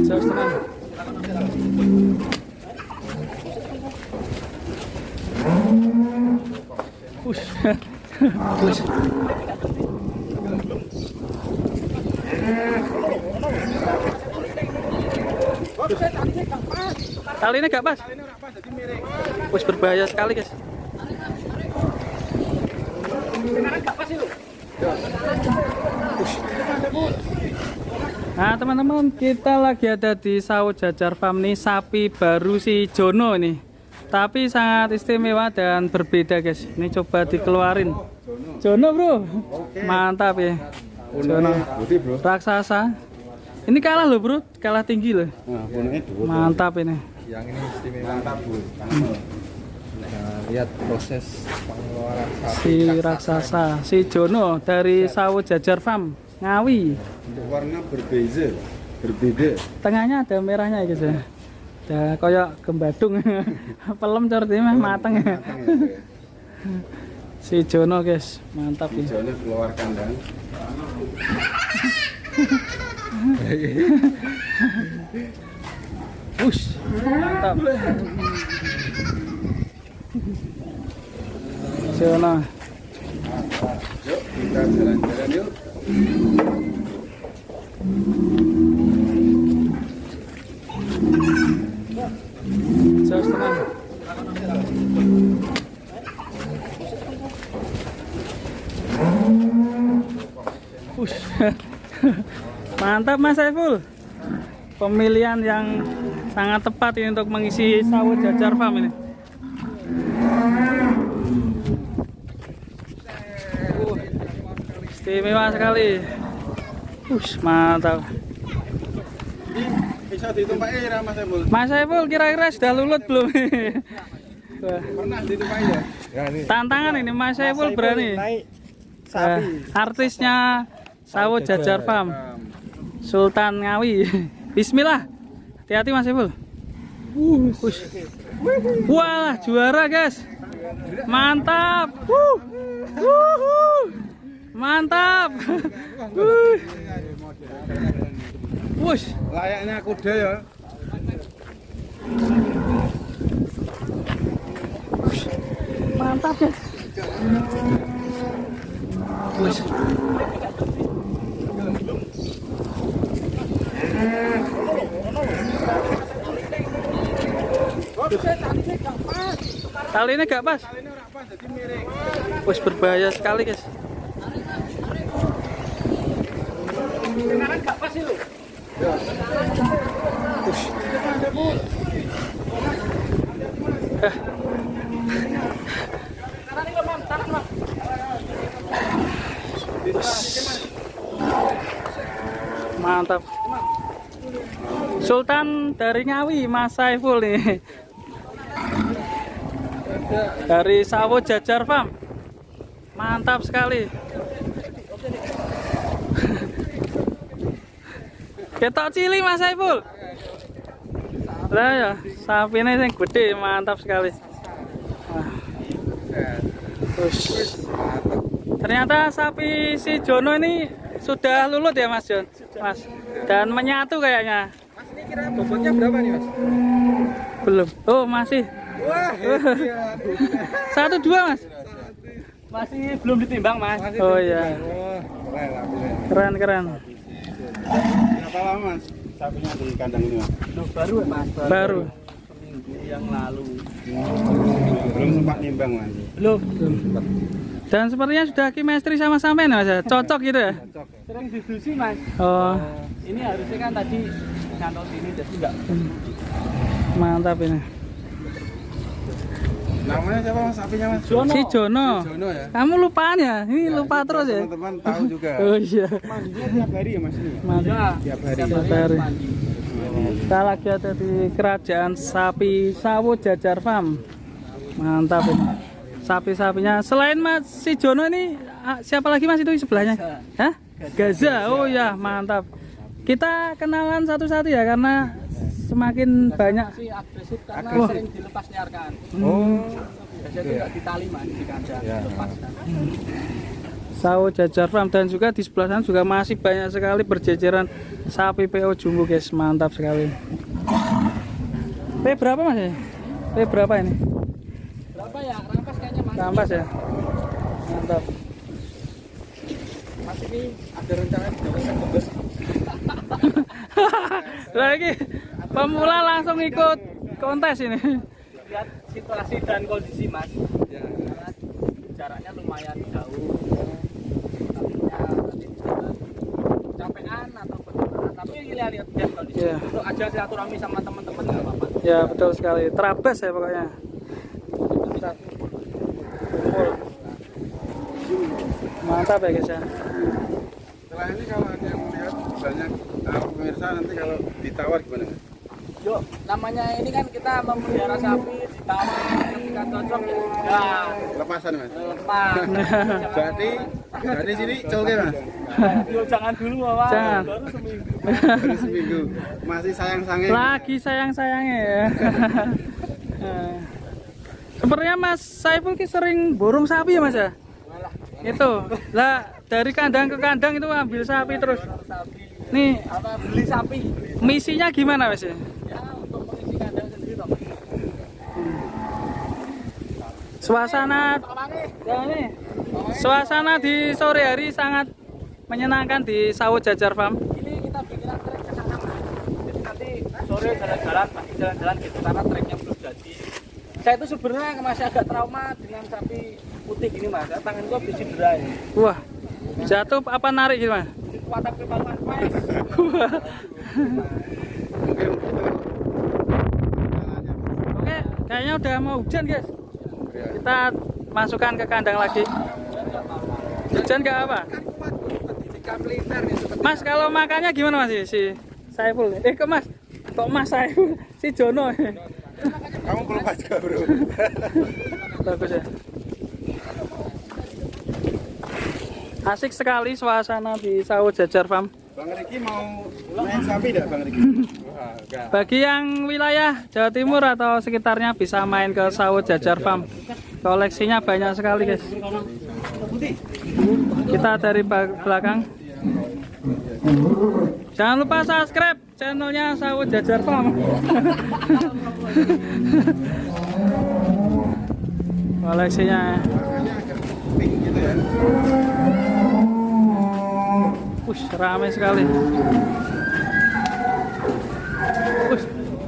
Jos tenan. Push. Push. Kali ini gak pas. Wis berbahaya sekali, guys. Nah, teman-teman, kita lagi ada di Sawah Jajar Farm nih, sapi baru si Jono ini. Tapi sangat istimewa dan berbeda, guys. Ini coba dikeluarin. Jono, Bro. Mantap ya. Jono. Raksasa. Ini kalah loh, Bro. Kalah tinggi loh. Mantap ini. Yang ini istimewa Bu. Nah, lihat proses pengeluaran sapi Si raksasa, si Jono dari Sawah Jajar Farm Ngawi. untuk warna berbeda. Tengahnya ada merahnya guys ya. Ada koyok gembadung. Pelem corti mah mateng ya. Si Jono guys, mantap ya. Jono keluar kandang. Wush, mantap. Jono. Yuk, kita jalan-jalan yuk. Jos tenan. Wush. Mantap Mas Saiful. Pemilihan yang sangat tepat ini untuk mengisi Sawah Jajar Farm ini. Istimewa sekali. Mantap. Bisa ditumpaki ya Mas Saiful? Mas Saiful kira-kira sudah lulut belum? Pernah ditumpaki ya? Ya ini. Tantangan ini Mas Saiful berani. Artisnya Sawah Jajar Farm, Sultan Ngawi. Bismillah. Hati-hati Mas Saiful. Wah, juara guys. Mantap. Mantap. Wush, Layaknya kuda ya. mantap guys. Wush. Kali ini gak pas. Wis berbahaya sekali guys. Gak pas itu. Mantap. Sultan dari Ngawi, Mas Saiful nih. Dari Sawah Jajar Farm. Mantap sekali. Ketok cili Mas Saiful. Lah ya, sapi ini yang gede, mantap sekali. Ternyata sapi si Jono ini sudah lulut ya Mas Jon, Mas. Dan menyatu kayaknya. Mas ini kira bobotnya berapa nih Mas? Belum. Oh masih. Wah, 1-2 Mas. Masih belum ditimbang Mas. Oh iya. Keren keren. Berapa lama Mas sapinya di kandang ini Mas? Baru Mas. Baru. Minggu yang lalu. Belum sempat nimbang Mas. Belum. Dan sepertinya sudah chemistry sama sampean Mas. Cocok gitu ya? Cocok ya. Sering diskusi Mas. Oh, Ini harusnya kan tadi kantong sini jadi enggak. mantap ini. Namanya siapa Mas sapinya Mas? Si Jono. Jono ya. Kamu lupaan ya? Ini lupa terus ya? Teman-teman tahu juga. Oh iya. Mandinya tiap hari ya Mas ini? Mantap. Tiap hari. Tiap hari. Kita lagi ada di kerajaan sapi Sawah Jajar Farm. Mantap ini. Sapi-sapinya. Selain Mas si Jono ini siapa lagi Mas itu sebelahnya? Hah? Gaza. Oh ya, mantap. Kita kenalan satu-satu ya karena semakin banyak. Si agresif karena Wah. sering dilepas liarkan. Oh. Biasanya itu enggak ditali Mas di kandang, Ya. dilepaskan. Sawah Jajar Farm, dan juga di sebelah sana juga masih banyak sekali berjejeran sapi PO jumbo guys, mantap sekali. P berapa mas ya? P berapa ini? Berapa ya? Rampas kayaknya mas. Rampas ya? Mantap. Mas ini ada rencana di Jawa. Lagi pemula langsung ikut kontes ini. Lihat situasi dan kondisi mas. Ya, jaraknya lumayan jauh. Capean atau bagaimana? Tapi lihat kondisi. Iya. Untuk aja silaturahmi sama teman-teman nggak apa-apa. Ya betul sekali, terabas ya pokoknya. Mantap ya guys ya. Setelah ini kalau ada yang melihat banyak pemirsa, nanti kalau ditawar gimana? Yuk, namanya ini kan kita memelihara sapi, ditawar ketika cocok ya sudah. Lepasan mas. Lepas. Berarti sini coke mas. Yuk, jangan dulu Wawan. Jangan. Baru seminggu. Baru seminggu. Masih sayang-sayangnya. Lagi sayang-sayangnya ya. Sepertinya Mas Saiful ki sering borong sapi ya Mas ya? Itu lah, dari kandang ke kandang itu ambil sapi terus. Sapi. Nih Apa beli sapi? misinya gimana Mas ya? Ya untuk mengisi kandang sendiri toh. Mas. Suasana ya ini, suasana di sore hari sangat menyenangkan di Sawah Jajar Farm. Ini kita bikin trek ke sana Mas. Jadi nanti sore jalan-jalan, pagi jalan-jalan gitu karena treknya belum jadi. Saya itu sebenarnya masih agak trauma dengan sapi putih gini Mas. Tangan gua habis cedera ini. Wah, jatuh apa narik gitu Mas? Kuatap ke paluan Mas. Oke, kayaknya udah mau hujan guys. Kita masukkan ke kandang lagi. Hujan nggak apa? Mas, kalau makannya gimana Mas si Saiful? Kok Mas? Kok Mas Saiful? Si Jono. Kamu belum juga bro. Bagus ya. Asik sekali suasana di Sawah Jajar Farm. Bang Riki mau main sapi tidak Bang Riki? Wah, enggak. Bagi yang wilayah Jawa Timur atau sekitarnya bisa main ke Sawah Jajar Farm. Koleksinya banyak sekali guys. Kita dari belakang. Jangan lupa subscribe channelnya Sawah Jajar Farm. Koleksinya Pink gitu ya. ramai sekali.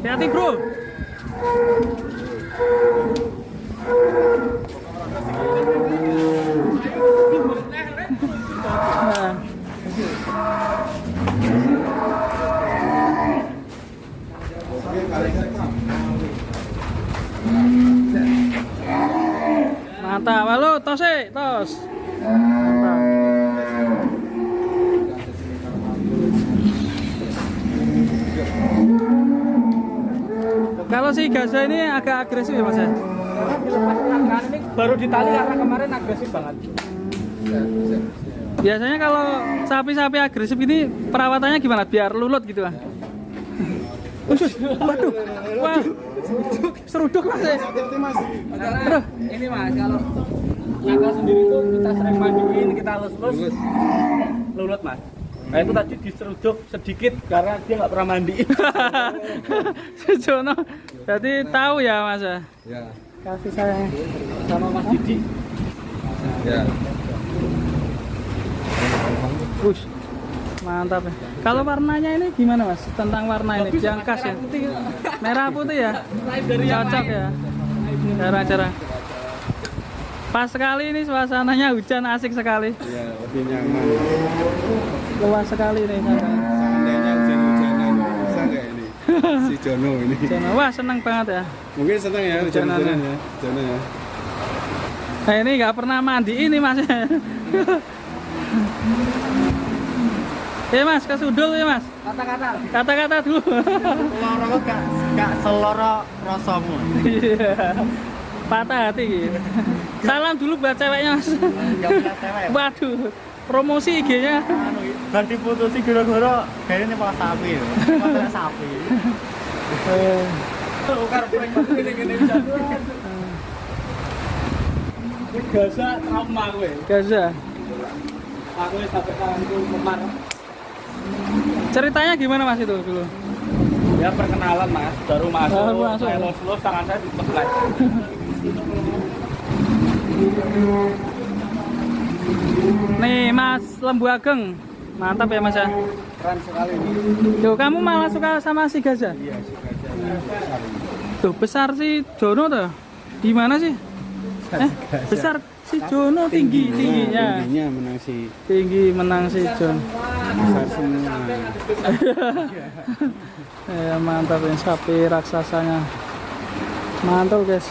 Hati-hati bro. Nah. Mantap, halo, tos. Mantap. Kalau si Gaza ini agak agresif ya Mas ya? Ini baru ditali karena kemarin agresif banget. Biasanya kalau sapi-sapi agresif ini perawatannya gimana? Biar lulut gitu kan? Waduh, wah, seruduk Mas ya? Aduh, ini Mas, kalau nakal sendiri tuh kita sering mandiin, kita lus-lus, lulut Mas. Nah itu tadi diseruduk sedikit karena dia nggak pernah mandi. Jono, jadi tahu ya Mas ya? Ya. Kasih sayang Sama Mas Didi. Ya. Mantap ya. Kalau warnanya ini gimana Mas? Tentang warna ini, yang khas ya? Merah putih ya? Cocok ya? Jarang-jarang. Pas sekali ini suasananya hujan, asik sekali. Ya, lebih nyaman. Luas sekali nih sana. Seandainya hujan-hujanan bisa nggak ini? Si Jono ini. Jono, wah seneng banget ya. Mungkin senang ya hujan-hujanan ya. Jono ya. Nah ini nggak pernah mandi ini Mas. Mas, kesudul ya Mas. Kata-kata. Kata-kata dulu. Loro gak seloro rasamu. Iya. Patah hati gitu. Salam dulu buat ceweknya Mas. Enggak punya cewek. Waduh, promosi IG-nya. Bar diputusi gara-gara kayaknya malah sapi. Malah sapi. Tukar prank gini-gini bisa. Gaza trauma gue. Gaza. Aku sampai tanganku memar. Ceritanya gimana Mas itu dulu? Ya perkenalan Mas, baru masuk. Baru masuk. Saya los tangan saya diteplak. Nih Mas Lembu Ageng, mantap ya Mas ya. Keren sekali. Tuh kamu malah suka sama si Gaza? Iya, sih besar. Tuh besar si Jono tuh. Di mana sih? Besar si Jono tingginya. Tingginya menang si Tinggi menang si Jon. besar semua. Ya mantap ya sapi raksasanya. Mantul guys.